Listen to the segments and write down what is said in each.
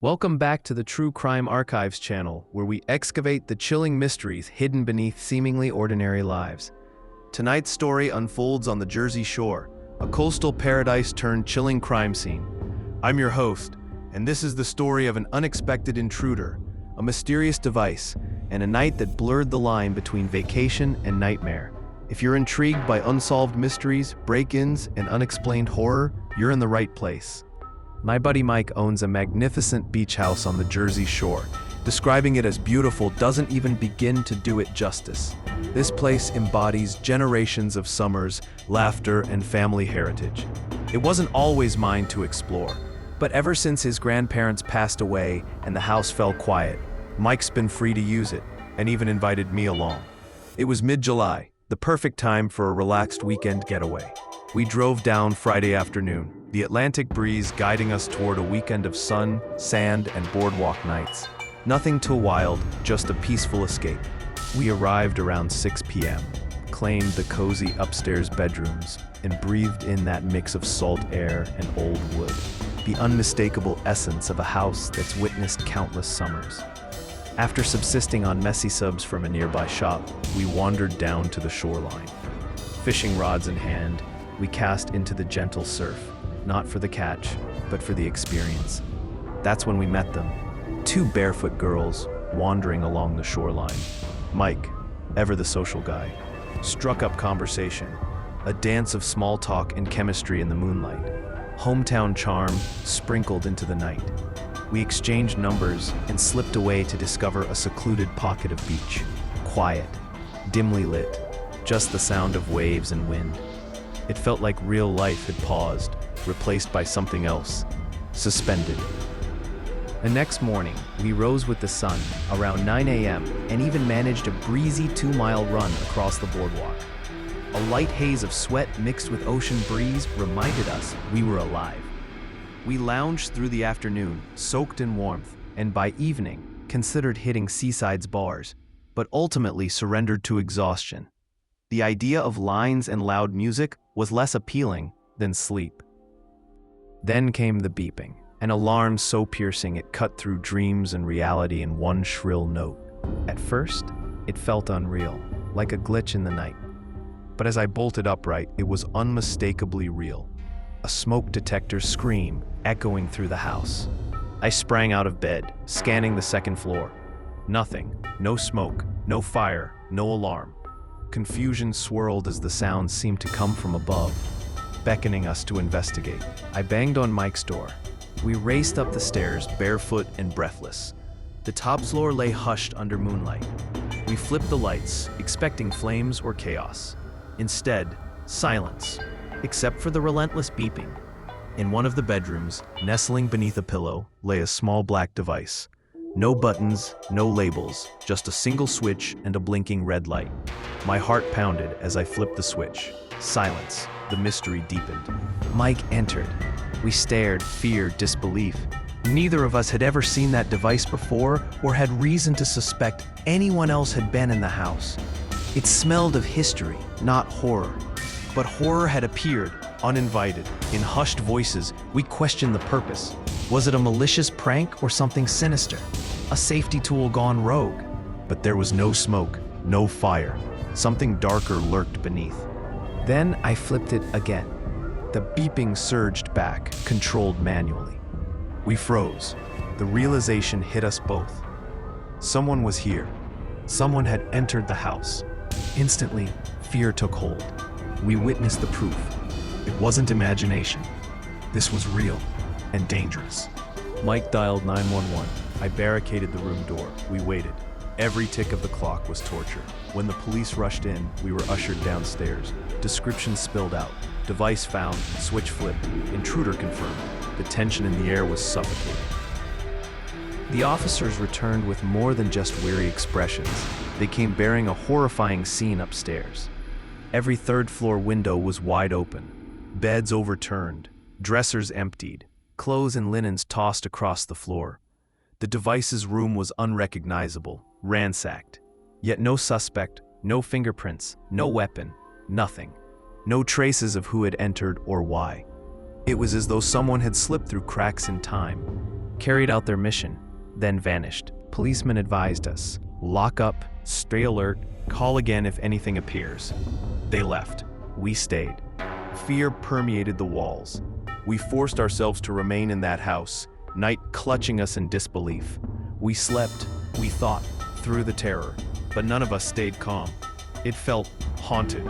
Welcome back to the True Crime Archives channel, where we excavate the chilling mysteries hidden beneath seemingly ordinary lives. Tonight's story unfolds on the Jersey Shore, a coastal paradise turned chilling crime scene. I'm your host, and this is the story of an unexpected intruder, a mysterious device, and a night that blurred the line between vacation and nightmare. If you're intrigued by unsolved mysteries, break-ins, and unexplained horror, you're in the right place. My buddy Mike owns a magnificent beach house on the Jersey Shore. Describing it as beautiful doesn't even begin to do it justice. This place embodies generations of summers, laughter, and family heritage. It wasn't always mine to explore, but ever since his grandparents passed away and the house fell quiet, Mike's been free to use it, and even invited me along. It was mid-July, the perfect time for a relaxed weekend getaway. We drove down Friday afternoon, the Atlantic breeze guiding us toward a weekend of sun, sand, and boardwalk nights. Nothing too wild, just a peaceful escape. We arrived around 6 p.m., claimed the cozy upstairs bedrooms, and breathed in that mix of salt air and old wood, the unmistakable essence of a house that's witnessed countless summers. After subsisting on messy subs from a nearby shop, we wandered down to the shoreline. Fishing rods in hand, we cast into the gentle surf, not for the catch, but for the experience. That's when we met them, two barefoot girls wandering along the shoreline. Mike, ever the social guy, struck up conversation, a dance of small talk and chemistry in the moonlight, hometown charm sprinkled into the night. We exchanged numbers and slipped away to discover a secluded pocket of beach, quiet, dimly lit, just the sound of waves and wind. It felt like real life had paused, replaced by something else, suspended. The next morning, we rose with the sun around 9 a.m. and even managed a breezy 2-mile run across the boardwalk. A light haze of sweat mixed with ocean breeze reminded us we were alive. We lounged through the afternoon, soaked in warmth, and by evening, considered hitting Seaside's bars, but ultimately surrendered to exhaustion. The idea of lines and loud music was less appealing than sleep. Then came the beeping, an alarm so piercing it cut through dreams and reality in one shrill note. At first, it felt unreal, like a glitch in the night. But as I bolted upright, it was unmistakably real. A smoke detector scream echoing through the house. I sprang out of bed, scanning the second floor. Nothing, no smoke, no fire, no alarm. Confusion swirled as the sounds seemed to come from above, beckoning us to investigate. I banged on Mike's door. We raced up the stairs, barefoot and breathless. The top floor lay hushed under moonlight. We flipped the lights, expecting flames or chaos. Instead, silence, except for the relentless beeping. In one of the bedrooms, nestling beneath a pillow, lay a small black device. No buttons, no labels, just a single switch and a blinking red light. My heart pounded as I flipped the switch. Silence. The mystery deepened. Mike entered. We stared, fear, disbelief. Neither of us had ever seen that device before or had reason to suspect anyone else had been in the house. It smelled of history, not horror. But horror had appeared, uninvited. In hushed voices, we questioned the purpose. Was it a malicious prank or something sinister? A safety tool gone rogue? But there was no smoke, no fire. Something darker lurked beneath. Then I flipped it again. The beeping surged back, controlled manually. We froze. The realization hit us both. Someone was here. Someone had entered the house. Instantly, fear took hold. We witnessed the proof. It wasn't imagination. This was real and dangerous. Mike dialed 911. I barricaded the room door. We waited. Every tick of the clock was torture. When the police rushed in, we were ushered downstairs. Descriptions spilled out. Device found, switch flipped, intruder confirmed. The tension in the air was suffocating. The officers returned with more than just weary expressions. They came bearing a horrifying scene upstairs. Every third-floor window was wide open. Beds overturned, dressers emptied, clothes and linens tossed across the floor. The device's room was unrecognizable, ransacked. Yet no suspect, no fingerprints, no weapon, nothing. No traces of who had entered or why. It was as though someone had slipped through cracks in time. carried out their mission, then vanished. Policemen advised us, lock up, stay alert, call again if anything appears. They left. We stayed. Fear permeated the walls. We forced ourselves to remain in that house, night clutching us in disbelief. We slept, we thought, through the terror, but none of us stayed calm. It felt haunted.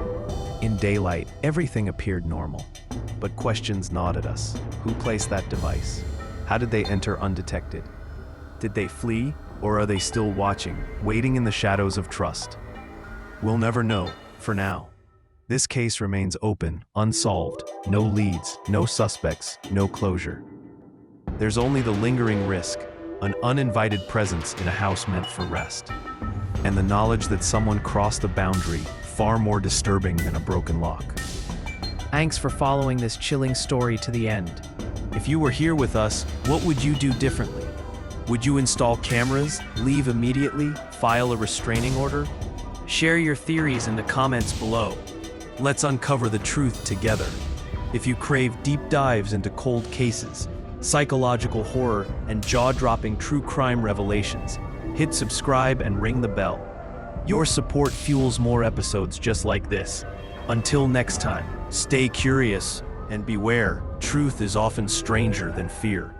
In daylight, everything appeared normal, but questions gnawed at us. Who placed that device? How did they enter undetected? Did they flee, or are they still watching, waiting in the shadows of trust? We'll never know, for now. This case remains open, unsolved, no leads, no suspects, no closure. There's only the lingering risk, an uninvited presence in a house meant for rest, and the knowledge that someone crossed a boundary far more disturbing than a broken lock. Thanks for following this chilling story to the end. If you were here with us, what would you do differently? Would you install cameras, leave immediately, file a restraining order? Share your theories in the comments below. Let's uncover the truth together. If you crave deep dives into cold cases, psychological horror, and jaw-dropping true crime revelations, hit subscribe and ring the bell. Your support fuels more episodes just like this. Until next time, stay curious and beware, truth is often stranger than fear.